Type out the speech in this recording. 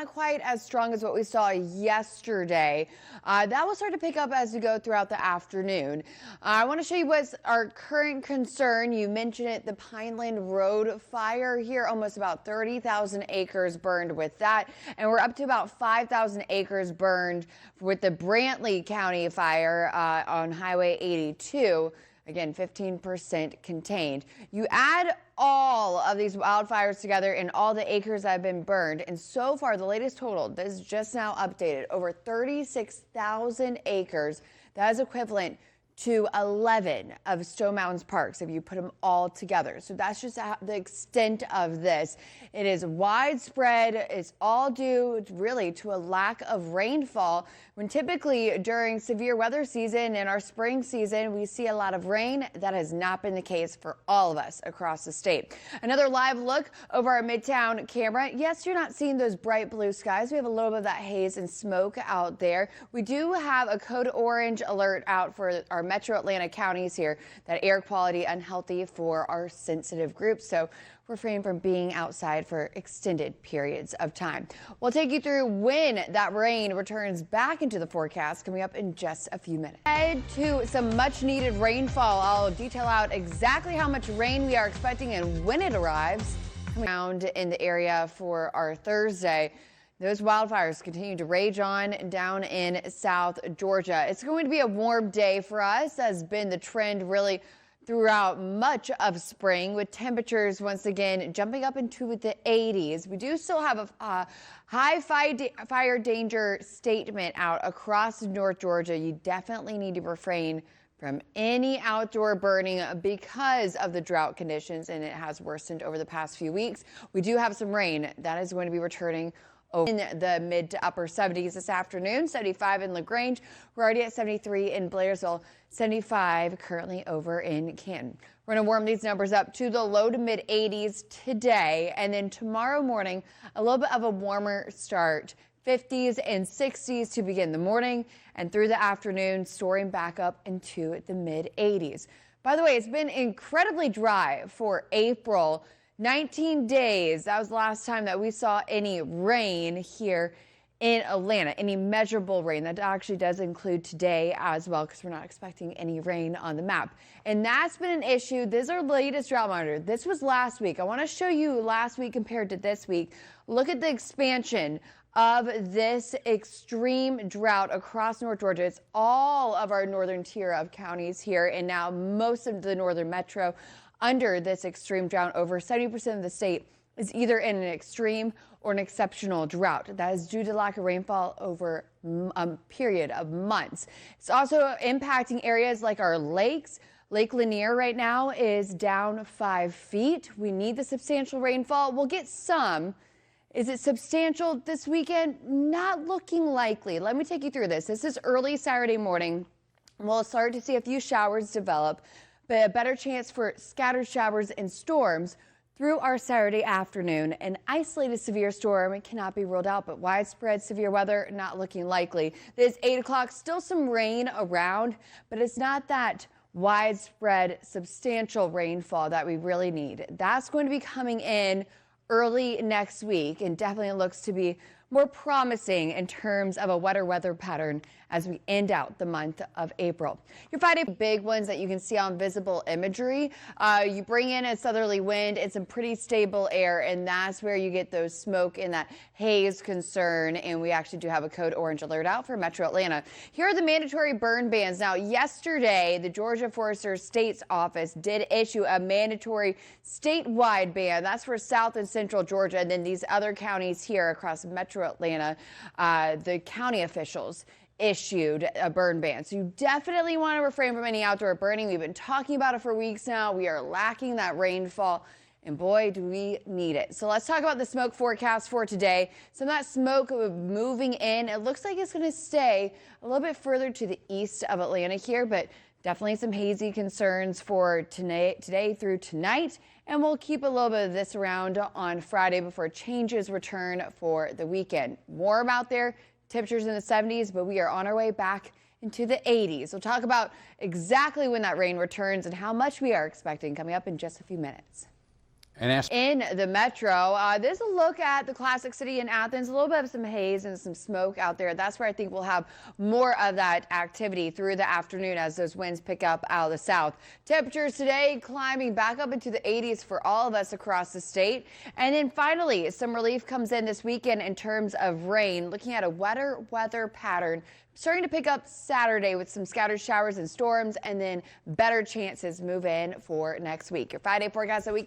not quite as strong as what we saw yesterday. That will start to pick up as we go throughout the afternoon. I want to show you what's our current concern. You mentioned it, the Pineland Road fire here, almost about 30,000 acres burned with that. And we're up to about 5,000 acres burned with the Brantley County fire on Highway 82. Again, 15% contained. You add all of these wildfires together and all the acres that have been burned, and so far the latest total, this is just now updated, over 36,000 acres. That is equivalent to 11 of Stone Mountains parks if you put them all together. So that's just the extent of this. It is widespread. It's all due really to a lack of rainfall, when typically during severe weather season and our spring season we see a lot of rain. That has not been the case for all of us across the state. Another live look over our Midtown camera. Yes, you're not seeing those bright blue skies. We have a little bit of that haze and smoke out there. We do have a code orange alert out for our Metro Atlanta counties here, that air quality unhealthy for our sensitive groups. So refrain from being outside for extended periods of time. We'll take you through when that rain returns back into the forecast coming up in just a few minutes. Head to some much needed rainfall. I'll detail out exactly how much rain we are expecting and when it arrives. Around in the area for our Thursday. Those wildfires continue to rage on down in South Georgia. It's going to be a warm day for us, has been the trend really throughout much of spring, with temperatures once again jumping up into the 80s. We do still have a high fire danger statement out across North Georgia. You definitely need to refrain from any outdoor burning because of the drought conditions, and it has worsened over the past few weeks. We do have some rain that is going to be returning in the mid to upper 70s this afternoon. 75 in LaGrange. We're already at 73 in Blairsville. 75 currently over in Canton. We're going to warm these numbers up to the low to mid 80s today, and then tomorrow morning a little bit of a warmer start. 50s and 60s to begin the morning, and through the afternoon soaring back up into the mid 80s. By the way, it's been incredibly dry for April. 19 days. That was the last time that we saw any rain here in Atlanta, any measurable rain. That actually does include today as well, because we're not expecting any rain on the map. And that's been an issue. This is our latest drought monitor. This was last week. I want to show you last week compared to this week. Look at the expansion of this extreme drought across North Georgia. It's all of our northern tier of counties here, and now most of the northern metro under this extreme drought. Over 70% of the state is either in an extreme or an exceptional drought. That is due to lack of rainfall over a period of months. It's also impacting areas like our lakes. Lake Lanier right now is down 5 feet. We need the substantial rainfall. We'll get some. Is it substantial this weekend? Not looking likely. Let me take you through this. This is early Saturday morning. We'll start to see a few showers develop, but a better chance for scattered showers and storms through our Saturday afternoon. An isolated severe storm cannot be ruled out, but widespread severe weather not looking likely. This 8 o'clock, still some rain around, but it's not that widespread substantial rainfall that we really need. That's going to be coming in early next week, and definitely looks to be more promising in terms of a wetter weather pattern as we end out the month of April. Your Friday big ones that you can see on visible imagery. You bring in a southerly wind and some pretty stable air, and that's where you get those smoke and that haze concern. And we actually do have a code orange alert out for Metro Atlanta. Here are the mandatory burn bans. Now, yesterday, the Georgia Forester State's office did issue a mandatory statewide ban. That's for South and Central Georgia, and then these other counties here across Metro Atlanta, the county officials issued a burn ban. So you definitely want to refrain from any outdoor burning. We've been talking about it for weeks now. We are lacking that rainfall, and boy, do we need it. So let's talk about the smoke forecast for today. Some of that smoke moving in. It looks like it's going to stay a little bit further to the east of Atlanta here, but definitely some hazy concerns for today through tonight. And we'll keep a little bit of this around on Friday before changes return for the weekend. Warm out there. Temperatures in the 70s, but we are on our way back into the 80s. We'll talk about exactly when that rain returns and how much we are expecting coming up in just a few minutes. In the metro. This is a look at the classic city in Athens. A little bit of some haze and some smoke out there. That's where I think we'll have more of that activity through the afternoon as those winds pick up out of the south. Temperatures today climbing back up into the 80s for all of us across the state. And then finally, some relief comes in this weekend in terms of rain. Looking at a wetter weather pattern starting to pick up Saturday with some scattered showers and storms, and then better chances move in for next week. Your 5-day forecast that week.